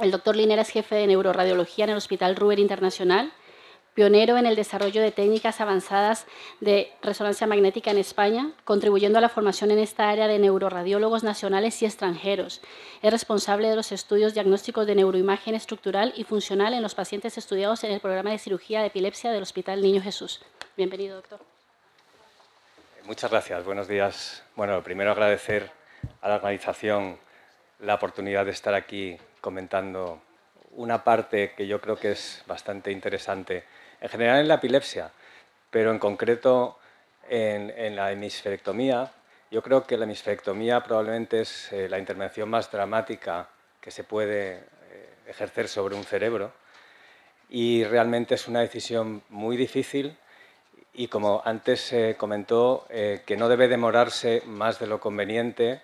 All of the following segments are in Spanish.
El doctor Linera es jefe de neuroradiología en el Hospital Ruber Internacional, pionero en el desarrollo de técnicas avanzadas de resonancia magnética en España, contribuyendo a la formación en esta área de neuroradiólogos nacionales y extranjeros. Es responsable de los estudios diagnósticos de neuroimagen estructural y funcional en los pacientes estudiados en el programa de cirugía de epilepsia del Hospital Niño Jesús. Bienvenido, doctor. Muchas gracias. Buenos días. Bueno, primero agradecer a la organización la oportunidad de estar aquí comentando una parte que yo creo que es bastante interesante, en general en la epilepsia, pero en concreto en la hemisferectomía. Yo creo que la hemisferectomía probablemente es la intervención más dramática que se puede ejercer sobre un cerebro y realmente es una decisión muy difícil y, como antes se comentó, que no debe demorarse más de lo conveniente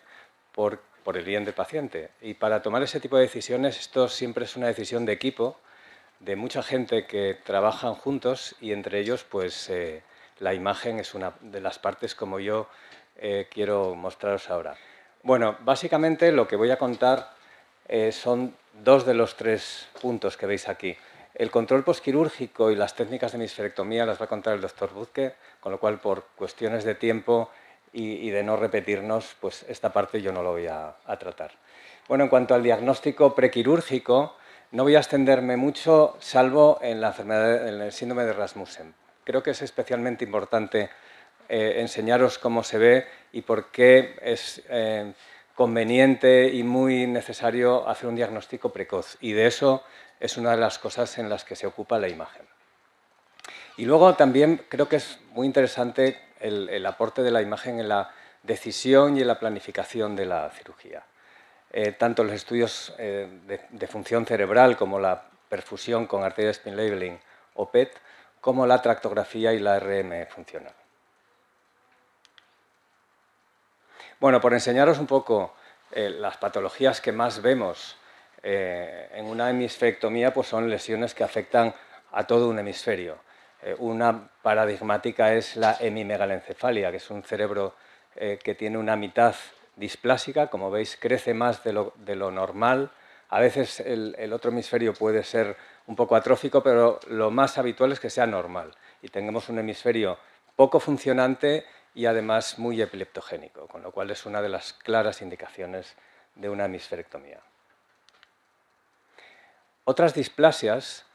por el bien del paciente. Y para tomar ese tipo de decisiones, esto siempre es una decisión de equipo, de mucha gente que trabajan juntos y entre ellos pues la imagen es una de las partes como yo quiero mostraros ahora. Bueno, básicamente lo que voy a contar son dos de los tres puntos que veis aquí. El control postquirúrgico y las técnicas de hemisferectomía las va a contar el doctor Buzke, con lo cual por cuestiones de tiempo y de no repetirnos, pues esta parte yo no lo voy a tratar. Bueno, en cuanto al diagnóstico prequirúrgico, no voy a extenderme mucho, salvo en la enfermedad, en el síndrome de Rasmussen. Creo que es especialmente importante enseñaros cómo se ve y por qué es conveniente y muy necesario hacer un diagnóstico precoz. Y de eso es una de las cosas en las que se ocupa la imagen. Y luego también creo que es muy interesante el aporte de la imagen en la decisión y en la planificación de la cirugía. Tanto los estudios de función cerebral como la perfusión con arteria spin labeling o PET, como la tractografía y la RM funcional. Bueno, por enseñaros un poco las patologías que más vemos en una hemisferectomía, pues son lesiones que afectan a todo un hemisferio. Una paradigmática es la hemimegalencefalia, que es un cerebro que tiene una mitad displásica, como veis crece más de lo normal. A veces el otro hemisferio puede ser un poco atrófico, pero lo más habitual es que sea normal y tengamos un hemisferio poco funcionante y además muy epileptogénico, con lo cual es una de las claras indicaciones de una hemisferectomía. Otras displasias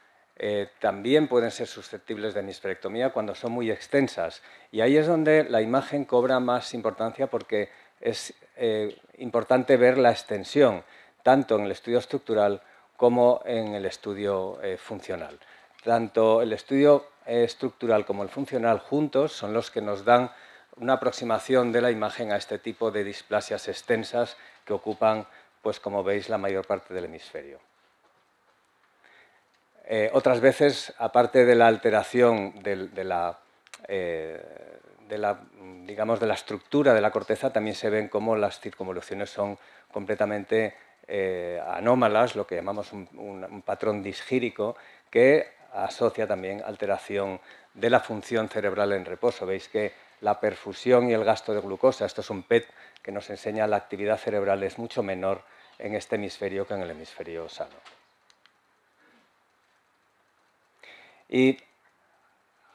también pueden ser susceptibles de hemisferectomía cuando son muy extensas y ahí es donde la imagen cobra más importancia porque es importante ver la extensión, tanto en el estudio estructural como en el estudio funcional. Tanto el estudio estructural como el funcional juntos son los que nos dan una aproximación de la imagen a este tipo de displasias extensas que ocupan, pues como veis, la mayor parte del hemisferio. Otras veces, aparte de la alteración de la estructura de la corteza, también se ven cómo las circunvoluciones son completamente anómalas, lo que llamamos un patrón disgírico, que asocia también alteración de la función cerebral en reposo. Veis que la perfusión y el gasto de glucosa, esto es un PET que nos enseña la actividad cerebral, es mucho menor en este hemisferio que en el hemisferio sano. Y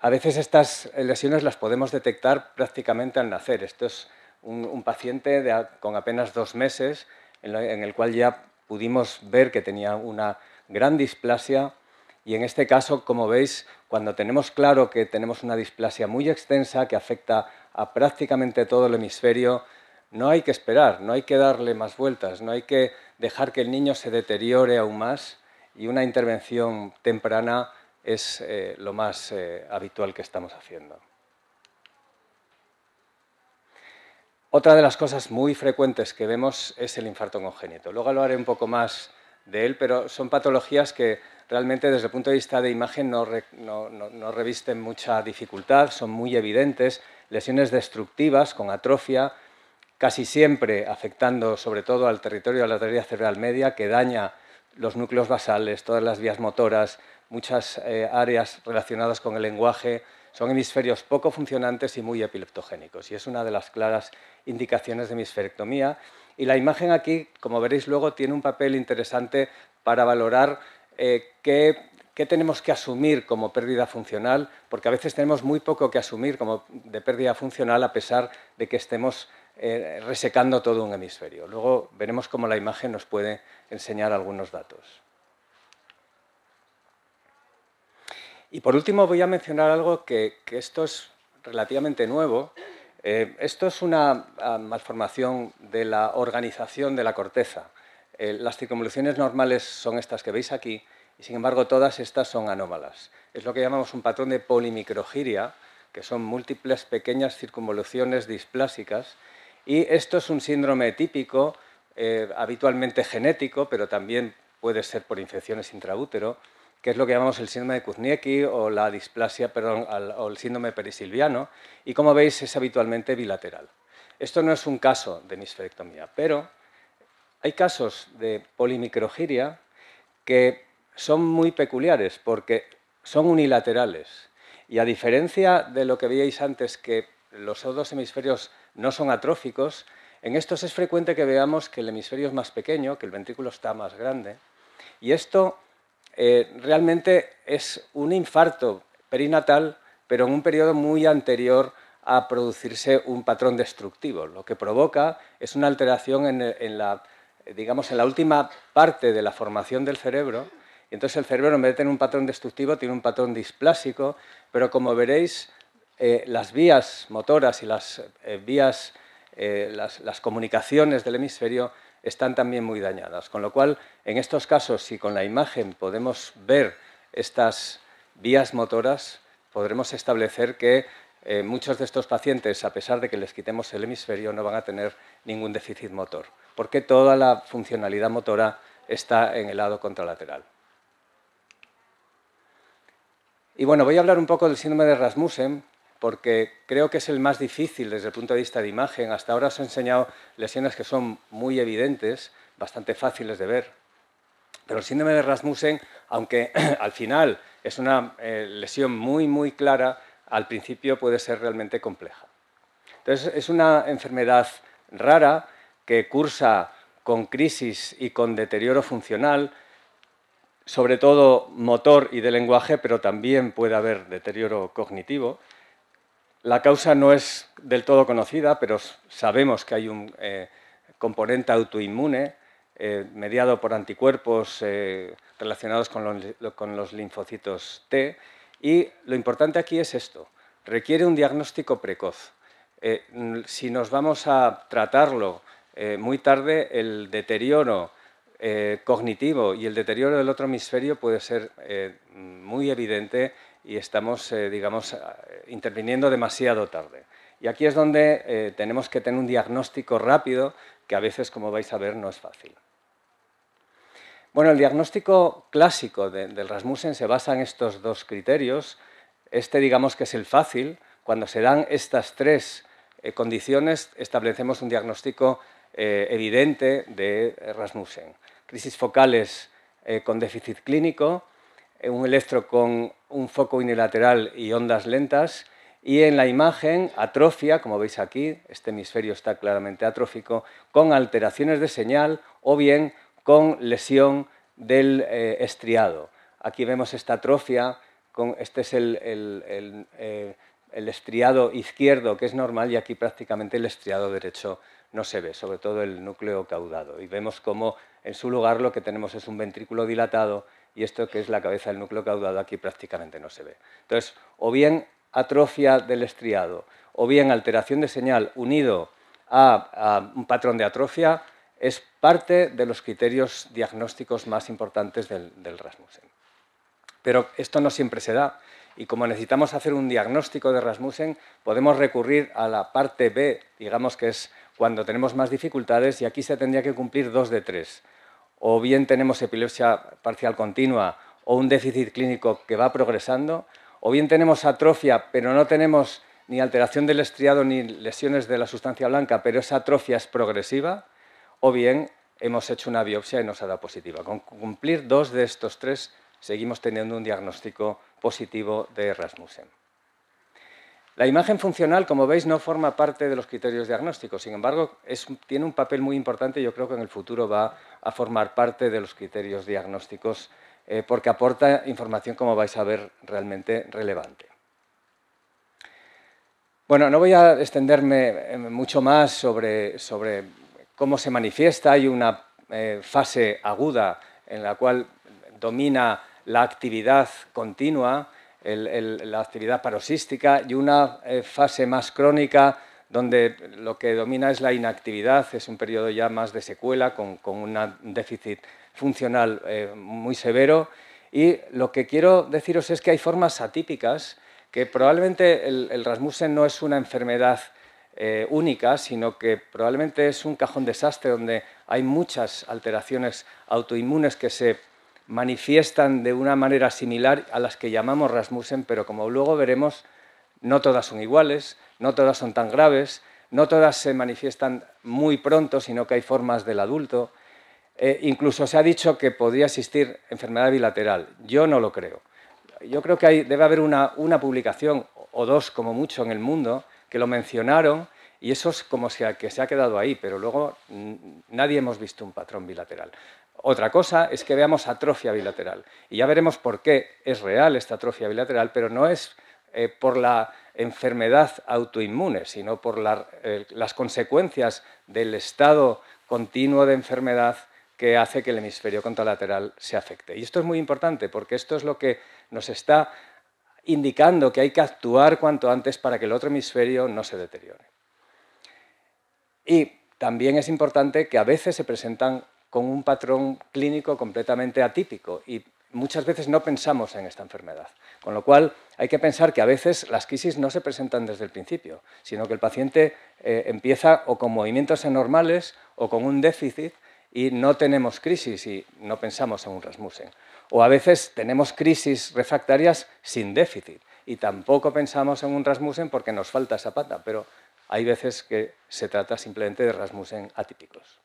a veces estas lesiones las podemos detectar prácticamente al nacer. Esto es un paciente con apenas 2 meses en el cual ya pudimos ver que tenía una gran displasia y en este caso, como veis, cuando tenemos claro que tenemos una displasia muy extensa que afecta a prácticamente todo el hemisferio, no hay que esperar, no hay que darle más vueltas, no hay que dejar que el niño se deteriore aún más y una intervención temprana es lo más habitual que estamos haciendo. Otra de las cosas muy frecuentes que vemos es el infarto congénito. Luego hablaré un poco más de él, pero son patologías que realmente desde el punto de vista de imagen no revisten mucha dificultad, son muy evidentes, lesiones destructivas con atrofia, casi siempre afectando sobre todo al territorio de la arteria cerebral media, que daña los núcleos basales, todas las vías motoras, muchas áreas relacionadas con el lenguaje. Son hemisferios poco funcionantes y muy epileptogénicos, y es una de las claras indicaciones de hemisferectomía. Y la imagen aquí, como veréis luego, tiene un papel interesante para valorar qué tenemos que asumir como pérdida funcional, porque a veces tenemos muy poco que asumir como de pérdida funcional a pesar de que estemos resecando todo un hemisferio. Luego veremos cómo la imagen nos puede enseñar algunos datos. Y por último voy a mencionar algo que esto es relativamente nuevo. Esto es una malformación de la organización de la corteza. Las circunvoluciones normales son estas que veis aquí y, sin embargo, todas estas son anómalas. Es lo que llamamos un patrón de polimicrogiria, que son múltiples pequeñas circunvoluciones displásicas, y esto es un síndrome típico, habitualmente genético, pero también puede ser por infecciones intraútero, que es lo que llamamos el síndrome de Kuznicki o la displasia, o el síndrome perisilviano, y como veis es habitualmente bilateral. Esto no es un caso de hemisferectomía, pero hay casos de polimicrogiria que son muy peculiares porque son unilaterales y, a diferencia de lo que veíais antes, que los dos hemisferios no son atróficos, en estos es frecuente que veamos que el hemisferio es más pequeño, que el ventrículo está más grande, y esto realmente es un infarto perinatal, pero en un periodo muy anterior a producirse un patrón destructivo. Lo que provoca es una alteración en la última parte de la formación del cerebro, y entonces el cerebro, en vez de tener un patrón destructivo, tiene un patrón displásico, pero como veréis, las vías motoras y las comunicaciones del hemisferio están también muy dañadas. Con lo cual, en estos casos, si con la imagen podemos ver estas vías motoras, podremos establecer que muchos de estos pacientes, a pesar de que les quitemos el hemisferio, no van a tener ningún déficit motor, porque toda la funcionalidad motora está en el lado contralateral. Y bueno, voy a hablar un poco del síndrome de Rasmussen, porque creo que es el más difícil desde el punto de vista de imagen. Hasta ahora os he enseñado lesiones que son muy evidentes, bastante fáciles de ver. Pero el síndrome de Rasmussen, aunque al final es una lesión muy clara, al principio puede ser realmente compleja. Entonces, es una enfermedad rara que cursa con crisis y con deterioro funcional, sobre todo motor y de lenguaje, pero también puede haber deterioro cognitivo. La causa no es del todo conocida, pero sabemos que hay un componente autoinmune mediado por anticuerpos relacionados con los linfocitos T. Y lo importante aquí es esto: requiere un diagnóstico precoz. Si nos vamos a tratarlo muy tarde, el deterioro cognitivo y el deterioro del otro hemisferio puede ser muy evidente y estamos, interviniendo demasiado tarde. Y aquí es donde tenemos que tener un diagnóstico rápido, que a veces, como vais a ver, no es fácil. Bueno, el diagnóstico clásico del Rasmussen se basa en estos dos criterios. Este, digamos que es el fácil. Cuando se dan estas tres condiciones, establecemos un diagnóstico evidente de Rasmussen. Crisis focales con déficit clínico, un electro con un foco unilateral y ondas lentas, y en la imagen atrofia, como veis aquí, este hemisferio está claramente atrófico, con alteraciones de señal o bien con lesión del estriado. Aquí vemos esta atrofia, este es el estriado izquierdo, que es normal, y aquí prácticamente el estriado derecho no se ve, sobre todo el núcleo caudado. Y vemos cómo en su lugar lo que tenemos es un ventrículo dilatado, y esto, que es la cabeza del núcleo caudado, aquí prácticamente no se ve. Entonces, o bien atrofia del estriado o bien alteración de señal unido a un patrón de atrofia es parte de los criterios diagnósticos más importantes del Rasmussen. Pero esto no siempre se da, y como necesitamos hacer un diagnóstico de Rasmussen, podemos recurrir a la parte B, digamos que es cuando tenemos más dificultades, y aquí se tendría que cumplir 2 de 3. O bien tenemos epilepsia parcial continua o un déficit clínico que va progresando, o bien tenemos atrofia, pero no tenemos ni alteración del estriado ni lesiones de la sustancia blanca, pero esa atrofia es progresiva, o bien hemos hecho una biopsia y nos ha dado positiva. Con cumplir 2 de estos 3, seguimos teniendo un diagnóstico positivo de Rasmussen. La imagen funcional, como veis, no forma parte de los criterios diagnósticos. Sin embargo, tiene un papel muy importante y yo creo que en el futuro va a formar parte de los criterios diagnósticos porque aporta información, como vais a ver, realmente relevante. Bueno, no voy a extenderme mucho más sobre cómo se manifiesta. Hay una fase aguda en la cual domina la actividad continua, la actividad paroxística, y una fase más crónica donde lo que domina es la inactividad, es un periodo ya más de secuela con un déficit funcional muy severo. Y lo que quiero deciros es que hay formas atípicas que probablemente el Rasmussen no es una enfermedad única, sino que probablemente es un cajón desastre donde hay muchas alteraciones autoinmunes que se manifiestan de una manera similar a las que llamamos Rasmussen, pero como luego veremos, no todas son iguales, no todas son tan graves, no todas se manifiestan muy pronto, sino que hay formas del adulto. Incluso se ha dicho que podría existir enfermedad bilateral. Yo no lo creo. Yo creo que debe haber una publicación o dos como mucho en el mundo que lo mencionaron y eso es como que se ha quedado ahí, pero luego nadie hemos visto un patrón bilateral. Otra cosa es que veamos atrofia bilateral y ya veremos por qué es real esta atrofia bilateral, pero no es por la enfermedad autoinmune, sino por las consecuencias del estado continuo de enfermedad que hace que el hemisferio contralateral se afecte. Y esto es muy importante porque esto es lo que nos está indicando que hay que actuar cuanto antes para que el otro hemisferio no se deteriore. Y también es importante que a veces se presentan con un patrón clínico completamente atípico y muchas veces no pensamos en esta enfermedad. Con lo cual hay que pensar que a veces las crisis no se presentan desde el principio, sino que el paciente empieza o con movimientos anormales o con un déficit y no tenemos crisis y no pensamos en un Rasmussen. O a veces tenemos crisis refractarias sin déficit y tampoco pensamos en un Rasmussen porque nos falta esa pata, pero hay veces que se trata simplemente de Rasmussen atípicos.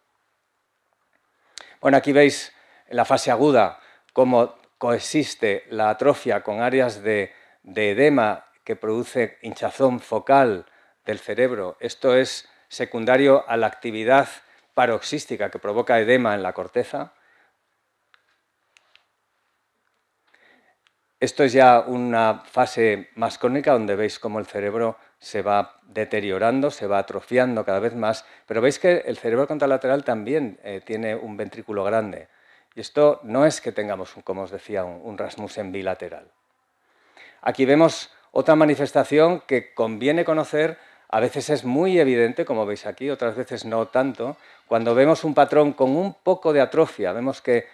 Bueno, aquí veis en la fase aguda cómo coexiste la atrofia con áreas de edema que produce hinchazón focal del cerebro. Esto es secundario a la actividad paroxística que provoca edema en la corteza. Esto es ya una fase más crónica donde veis cómo el cerebro se va deteriorando, se va atrofiando cada vez más, pero veis que el cerebro contralateral también tiene un ventrículo grande. Y esto no es que tengamos, como os decía, un Rasmussen bilateral. Aquí vemos otra manifestación que conviene conocer. A veces es muy evidente, como veis aquí, otras veces no tanto. Cuando vemos un patrón con un poco de atrofia, vemos que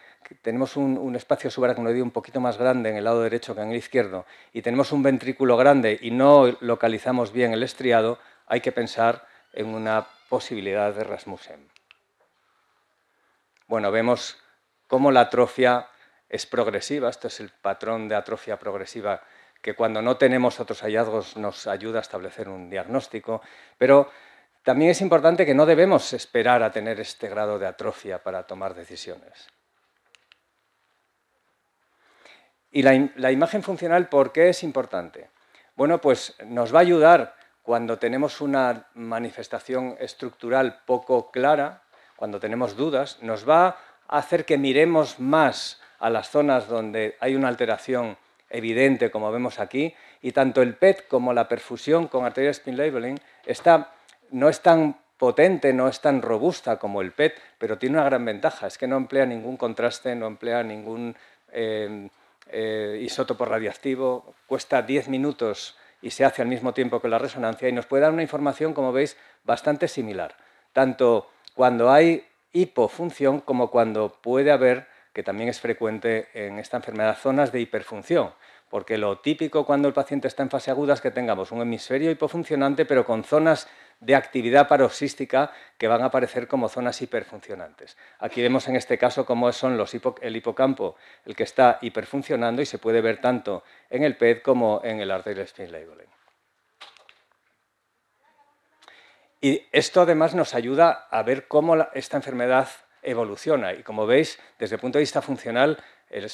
tenemos un espacio subaracnoideo un poquito más grande en el lado derecho que en el izquierdo y tenemos un ventrículo grande y no localizamos bien el estriado, hay que pensar en una posibilidad de Rasmussen. Bueno, vemos cómo la atrofia es progresiva. Esto es el patrón de atrofia progresiva que cuando no tenemos otros hallazgos nos ayuda a establecer un diagnóstico, pero también es importante que no debemos esperar a tener este grado de atrofia para tomar decisiones. Y la imagen funcional, ¿por qué es importante? Bueno, pues nos va a ayudar cuando tenemos una manifestación estructural poco clara, cuando tenemos dudas, nos va a hacer que miremos más a las zonas donde hay una alteración evidente, como vemos aquí, y tanto el PET como la perfusión con arterial spin labeling no es tan potente, no es tan robusta como el PET, pero tiene una gran ventaja, es que no emplea ningún contraste, no emplea ningún isótopo radiactivo, cuesta 10 minutos y se hace al mismo tiempo que la resonancia y nos puede dar una información, como veis, bastante similar, tanto cuando hay hipofunción como cuando puede haber, que también es frecuente en esta enfermedad, zonas de hiperfunción, porque lo típico cuando el paciente está en fase aguda es que tengamos un hemisferio hipofuncionante, pero con zonas de actividad paroxística que van a aparecer como zonas hiperfuncionantes. Aquí vemos en este caso cómo son el hipocampo el que está hiperfuncionando y se puede ver tanto en el PET como en el arterial spin labeling. Y esto además nos ayuda a ver cómo esta enfermedad evoluciona y como veis, desde el punto de vista funcional,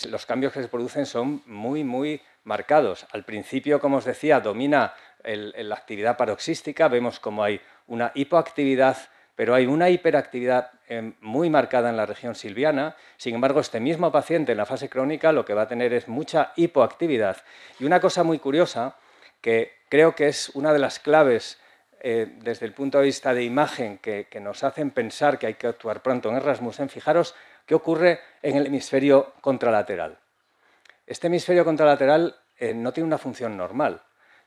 los cambios que se producen son muy marcados. Al principio, como os decía, domina la actividad paroxística, vemos como hay una hipoactividad, pero hay una hiperactividad muy marcada en la región silviana. Sin embargo, este mismo paciente en la fase crónica lo que va a tener es mucha hipoactividad. Y una cosa muy curiosa, que creo que es una de las claves desde el punto de vista de imagen que nos hacen pensar que hay que actuar pronto en Rasmussen, fijaros qué ocurre en el hemisferio contralateral. Este hemisferio contralateral no tiene una función normal,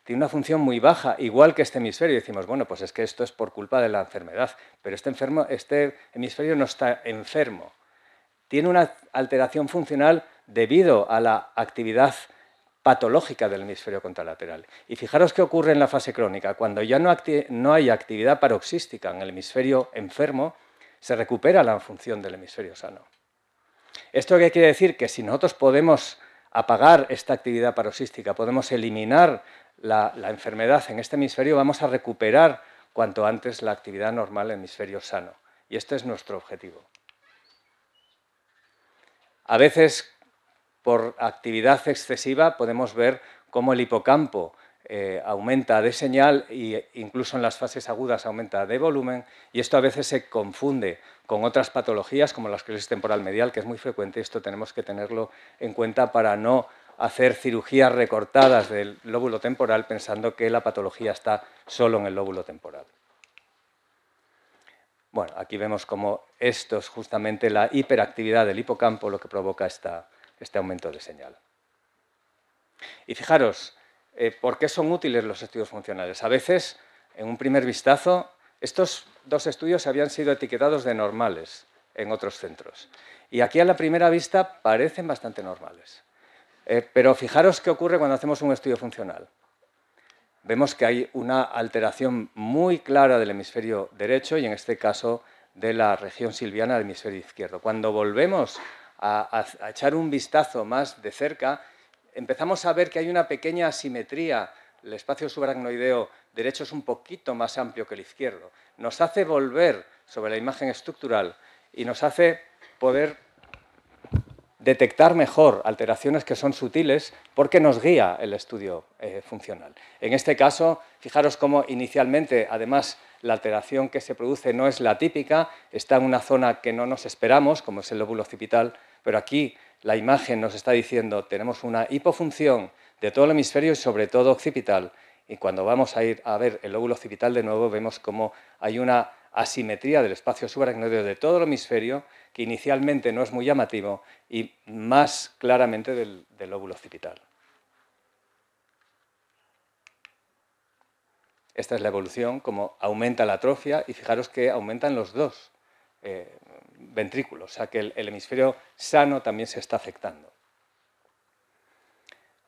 tiene una función muy baja, igual que este hemisferio. Y decimos, bueno, pues es que esto es por culpa de la enfermedad, pero este hemisferio no está enfermo. Tiene una alteración funcional debido a la actividad patológica del hemisferio contralateral. Y fijaros qué ocurre en la fase crónica. Cuando ya no hay actividad paroxística en el hemisferio enfermo, se recupera la función del hemisferio sano. ¿Esto qué quiere decir? Que si nosotros podemos apagar esta actividad paroxística, podemos eliminar la enfermedad en este hemisferio, vamos a recuperar cuanto antes la actividad normal en el hemisferio sano. Y este es nuestro objetivo. A veces, por actividad excesiva, podemos ver cómo el hipocampo aumenta de señal e incluso en las fases agudas aumenta de volumen, y esto a veces se confunde con otras patologías como la esclerosis temporal medial, que es muy frecuente, y esto tenemos que tenerlo en cuenta para no hacer cirugías recortadas del lóbulo temporal pensando que la patología está solo en el lóbulo temporal. Bueno, aquí vemos cómo esto es justamente la hiperactividad del hipocampo lo que provoca este aumento de señal. Y fijaros, ¿por qué son útiles los estudios funcionales? A veces, en un primer vistazo, estos dos estudios habían sido etiquetados de normales en otros centros. Y aquí a la primera vista parecen bastante normales. Pero fijaros qué ocurre cuando hacemos un estudio funcional. Vemos que hay una alteración muy clara del hemisferio derecho y en este caso de la región silviana del hemisferio izquierdo. Cuando volvemos a echar un vistazo más de cerca, empezamos a ver que hay una pequeña asimetría. El espacio subaracnoideo derecho es un poquito más amplio que el izquierdo. Nos hace volver sobre la imagen estructural y nos hace poder detectar mejor alteraciones que son sutiles porque nos guía el estudio funcional. En este caso, fijaros cómo inicialmente, además, la alteración que se produce no es la típica, está en una zona que no nos esperamos, como es el lóbulo occipital, pero aquí la imagen nos está diciendo tenemos una hipofunción de todo el hemisferio y sobre todo occipital, y cuando vamos a ir a ver el lóbulo occipital de nuevo vemos cómo hay una asimetría del espacio subaracnoideo de todo el hemisferio que inicialmente no es muy llamativo y más claramente del lóbulo occipital. Esta es la evolución, como aumenta la atrofia y fijaros que aumentan los dos ventrículos, o sea que el hemisferio sano también se está afectando.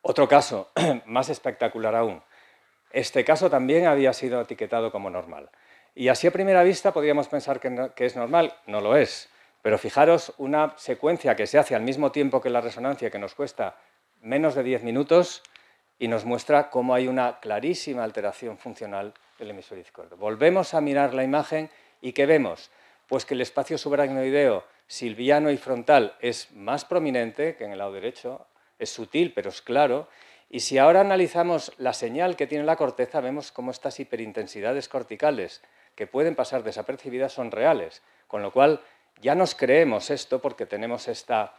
Otro caso, más espectacular aún. Este caso también había sido etiquetado como normal. Y así a primera vista podríamos pensar que es normal, no lo es. Pero fijaros, una secuencia que se hace al mismo tiempo que la resonancia, que nos cuesta menos de 10 minutos, y nos muestra cómo hay una clarísima alteración funcional del hemisferio izquierdo. Volvemos a mirar la imagen y ¿qué vemos? Pues que el espacio subaracnoideo silviano y frontal es más prominente que en el lado derecho, es sutil pero es claro, y si ahora analizamos la señal que tiene la corteza, vemos cómo estas hiperintensidades corticales que pueden pasar desapercibidas son reales, con lo cual ya nos creemos esto porque tenemos esta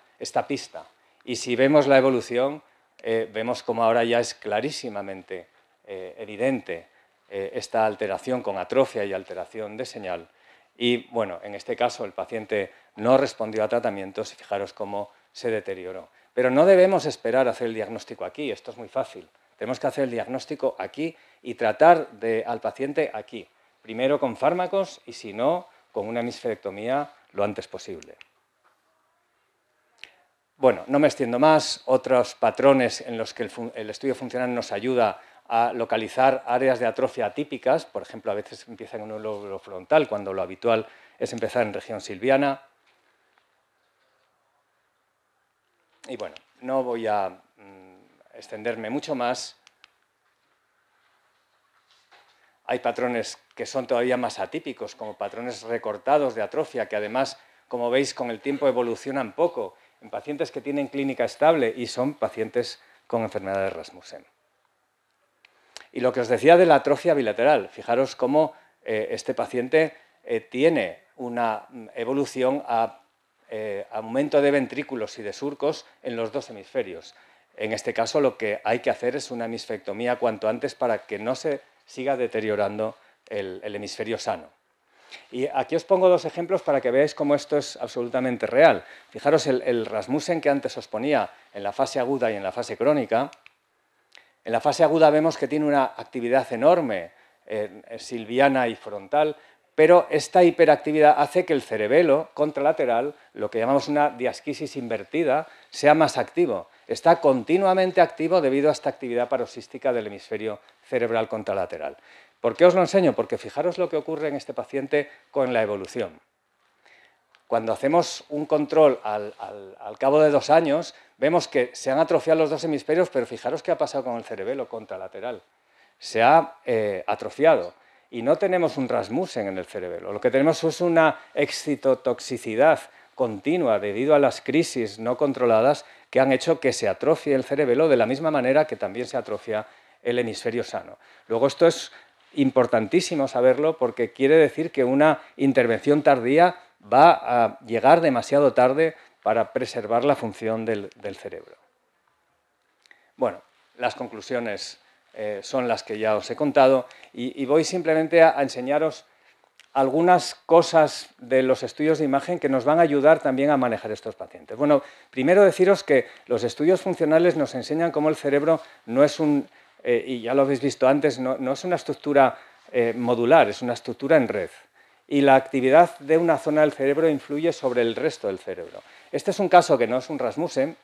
pista. Y si vemos la evolución, vemos como ahora ya es clarísimamente evidente esta alteración con atrofia y alteración de señal. Y bueno, en este caso el paciente no respondió a tratamientos y fijaros cómo se deterioró. Pero no debemos esperar a hacer el diagnóstico aquí, esto es muy fácil. Tenemos que hacer el diagnóstico aquí y tratar al paciente aquí. Primero con fármacos y si no, con una hemisferectomía lo antes posible. Bueno, no me extiendo más. Otros patrones en los que el estudio funcional nos ayuda a localizar áreas de atrofia atípicas. Por ejemplo, a veces empiezan en un lóbulo frontal, cuando lo habitual es empezar en región silviana. Y bueno, no voy a extenderme mucho más. Hay patrones que son todavía más atípicos, como patrones recortados de atrofia, que además, como veis, con el tiempo evolucionan poco en pacientes que tienen clínica estable y son pacientes con enfermedad de Rasmussen. Y lo que os decía de la atrofia bilateral, fijaros cómo este paciente tiene una evolución a aumento de ventrículos y de surcos en los dos hemisferios. En este caso lo que hay que hacer es una hemisfectomía cuanto antes para que no se siga deteriorando el hemisferio sano. Y aquí os pongo dos ejemplos para que veáis cómo esto es absolutamente real. Fijaros el Rasmussen que antes os ponía en la fase aguda y en la fase crónica. En la fase aguda vemos que tiene una actividad enorme, silviana y frontal, pero esta hiperactividad hace que el cerebelo contralateral, lo que llamamos una diasquisis invertida, sea más activo. Está continuamente activo debido a esta actividad paroxística del hemisferio cerebral contralateral. ¿Por qué os lo enseño? Porque fijaros lo que ocurre en este paciente con la evolución. Cuando hacemos un control al cabo de 2 años, vemos que se han atrofiado los dos hemisferios, pero fijaros qué ha pasado con el cerebelo contralateral. Se ha atrofiado y no tenemos un Rasmussen en el cerebelo. Lo que tenemos es una excitotoxicidad continua debido a las crisis no controladas que han hecho que se atrofie el cerebelo de la misma manera que también se atrofia el hemisferio sano. Luego esto es importantísimo saberlo porque quiere decir que una intervención tardía va a llegar demasiado tarde para preservar la función del cerebro. Bueno, las conclusiones son las que ya os he contado y voy simplemente a enseñaros algunas cosas de los estudios de imagen que nos van a ayudar también a manejar estos pacientes. Bueno, primero deciros que los estudios funcionales nos enseñan cómo el cerebro no es un, y ya lo habéis visto antes, no es una estructura modular, es una estructura en red. Y la actividad de una zona del cerebro influye sobre el resto del cerebro. Este es un caso que no es un Rasmussen,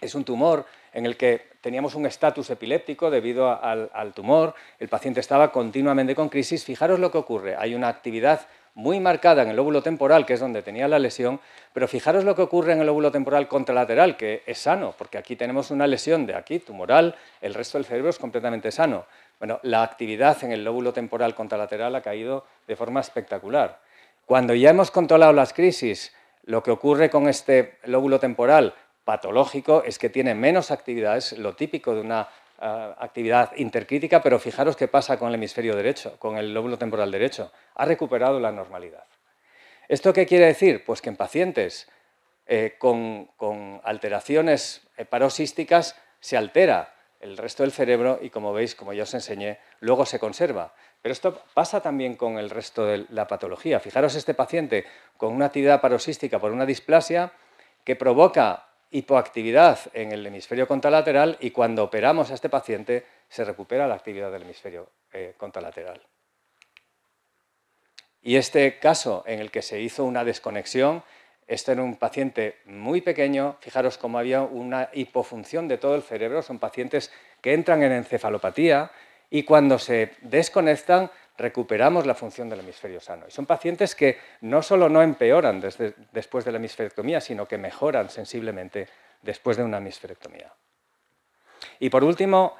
es un tumor en el que teníamos un estatus epiléptico debido al tumor, el paciente estaba continuamente con crisis. Fijaros lo que ocurre, hay una actividad muy marcada en el lóbulo temporal, que es donde tenía la lesión, pero fijaros lo que ocurre en el lóbulo temporal contralateral, que es sano, porque aquí tenemos una lesión de aquí, tumoral, el resto del cerebro es completamente sano. Bueno, la actividad en el lóbulo temporal contralateral ha caído de forma espectacular. Cuando ya hemos controlado las crisis, lo que ocurre con este lóbulo temporal patológico es que tiene menos actividad, es lo típico de una actividad intercrítica, pero fijaros qué pasa con el hemisferio derecho, con el lóbulo temporal derecho. Ha recuperado la normalidad. ¿Esto qué quiere decir? Pues que en pacientes con alteraciones paroxísticas se altera el resto del cerebro y, como veis, como ya os enseñé, luego se conserva. Pero esto pasa también con el resto de la patología. Fijaros este paciente con una actividad paroxística por una displasia que provoca hipoactividad en el hemisferio contralateral y cuando operamos a este paciente se recupera la actividad del hemisferio contralateral. Y este caso en el que se hizo una desconexión, esto era un paciente muy pequeño, fijaros cómo había una hipofunción de todo el cerebro, son pacientes que entran en encefalopatía y cuando se desconectan recuperamos la función del hemisferio sano. Y son pacientes que no solo no empeoran después de la hemisferectomía, sino que mejoran sensiblemente después de una hemisferectomía. Y por último,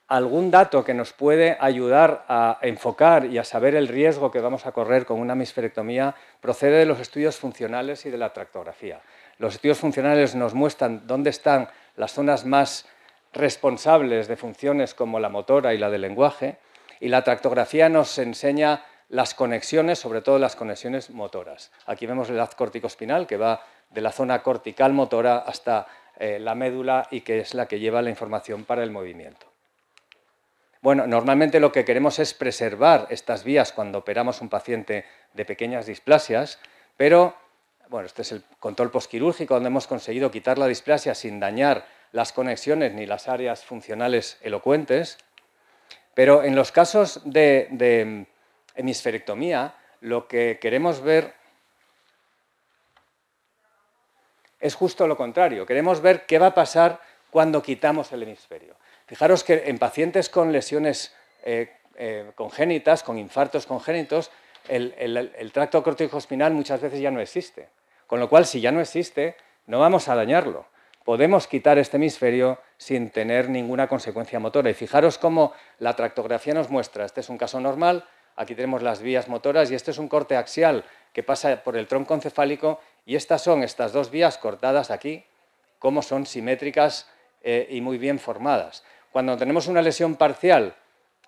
algún dato que nos puede ayudar a enfocar y a saber el riesgo que vamos a correr con una hemisferectomía procede de los estudios funcionales y de la tractografía. Los estudios funcionales nos muestran dónde están las zonas más responsables de funciones como la motora y la del lenguaje, y la tractografía nos enseña las conexiones, sobre todo las conexiones motoras. Aquí vemos el haz corticoespinal que va de la zona cortical motora hasta la médula y que es la que lleva la información para el movimiento. Bueno, normalmente lo que queremos es preservar estas vías cuando operamos un paciente de pequeñas displasias, pero bueno, este es el control postquirúrgico donde hemos conseguido quitar la displasia sin dañar las conexiones ni las áreas funcionales elocuentes. Pero en los casos de hemisferectomía, lo que queremos ver es justo lo contrario. Queremos ver qué va a pasar cuando quitamos el hemisferio. Fijaros que en pacientes con lesiones congénitas, con infartos congénitos, el tracto corticoespinal muchas veces ya no existe. Con lo cual, si ya no existe, no vamos a dañarlo. Podemos quitar este hemisferio sin tener ninguna consecuencia motora. Y fijaros cómo la tractografía nos muestra, este es un caso normal, aquí tenemos las vías motoras y este es un corte axial que pasa por el tronco encefálico y estas son estas dos vías cortadas aquí, cómo son simétricas y muy bien formadas. Cuando tenemos una lesión parcial,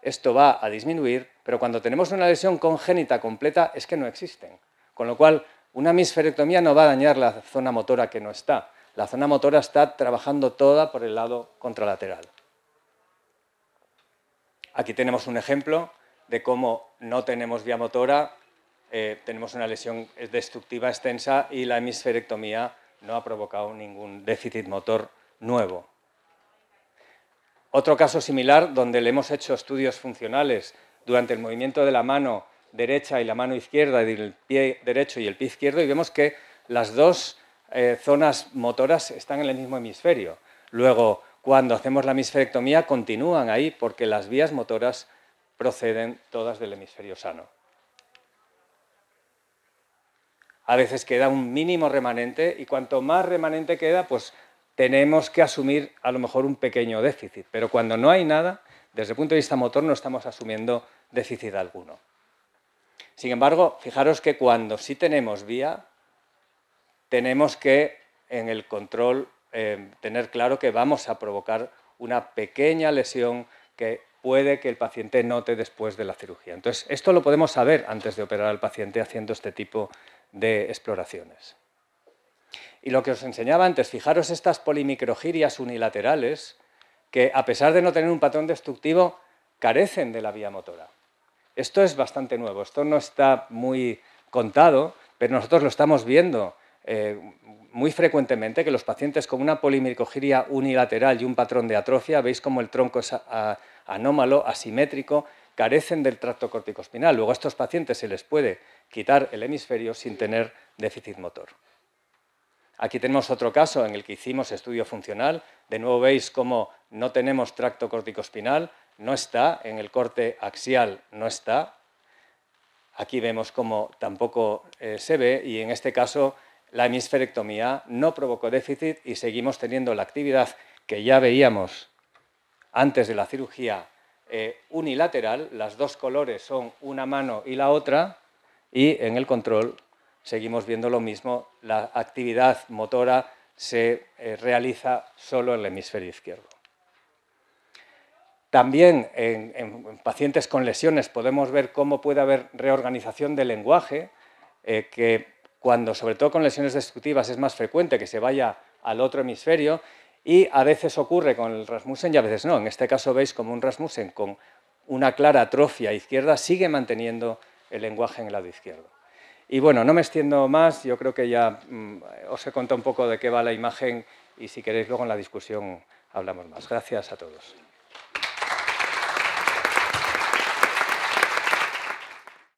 esto va a disminuir, pero cuando tenemos una lesión congénita completa es que no existen. Con lo cual, una hemisferectomía no va a dañar la zona motora que no está. La zona motora está trabajando toda por el lado contralateral. Aquí tenemos un ejemplo de cómo no tenemos vía motora, tenemos una lesión destructiva extensa y la hemisferectomía no ha provocado ningún déficit motor nuevo. Otro caso similar, donde le hemos hecho estudios funcionales durante el movimiento de la mano derecha y la mano izquierda, del pie derecho y el pie izquierdo, y vemos que las dos zonas motoras están en el mismo hemisferio. Luego, cuando hacemos la hemisferectomía, continúan ahí porque las vías motoras proceden todas del hemisferio sano. A veces queda un mínimo remanente y cuanto más remanente queda, pues tenemos que asumir a lo mejor un pequeño déficit. Pero cuando no hay nada, desde el punto de vista motor no estamos asumiendo déficit alguno. Sin embargo, fijaros que cuando sí tenemos vía, tenemos que en el control tener claro que vamos a provocar una pequeña lesión que puede que el paciente note después de la cirugía. Entonces, esto lo podemos saber antes de operar al paciente haciendo este tipo de exploraciones. Y lo que os enseñaba antes, fijaros estas polimicrogirias unilaterales que, a pesar de no tener un patrón destructivo, carecen de la vía motora. Esto es bastante nuevo, esto no está muy contado, pero nosotros lo estamos viendo muy frecuentemente, que los pacientes con una polimicrogiria unilateral y un patrón de atrofia, veis como el tronco es anómalo, asimétrico, carecen del tracto corticoespinal. Luego a estos pacientes se les puede quitar el hemisferio sin tener déficit motor. Aquí tenemos otro caso en el que hicimos estudio funcional. De nuevo veis cómo no tenemos tracto corticoespinal, no está, en el corte axial no está. Aquí vemos cómo tampoco se ve y en este caso la hemisferectomía no provocó déficit y seguimos teniendo la actividad que ya veíamos antes de la cirugía unilateral. Las dos colores son una mano y la otra y en el control seguimos viendo lo mismo, la actividad motora se realiza solo en el hemisferio izquierdo. También en pacientes con lesiones podemos ver cómo puede haber reorganización del lenguaje, que cuando, sobre todo con lesiones destructivas, es más frecuente que se vaya al otro hemisferio y a veces ocurre con el Rasmussen y a veces no. En este caso veis como un Rasmussen con una clara atrofia izquierda sigue manteniendo el lenguaje en el lado izquierdo. Y bueno, no me extiendo más, yo creo que ya os he contado un poco de qué va la imagen y si queréis luego en la discusión hablamos más. Gracias a todos.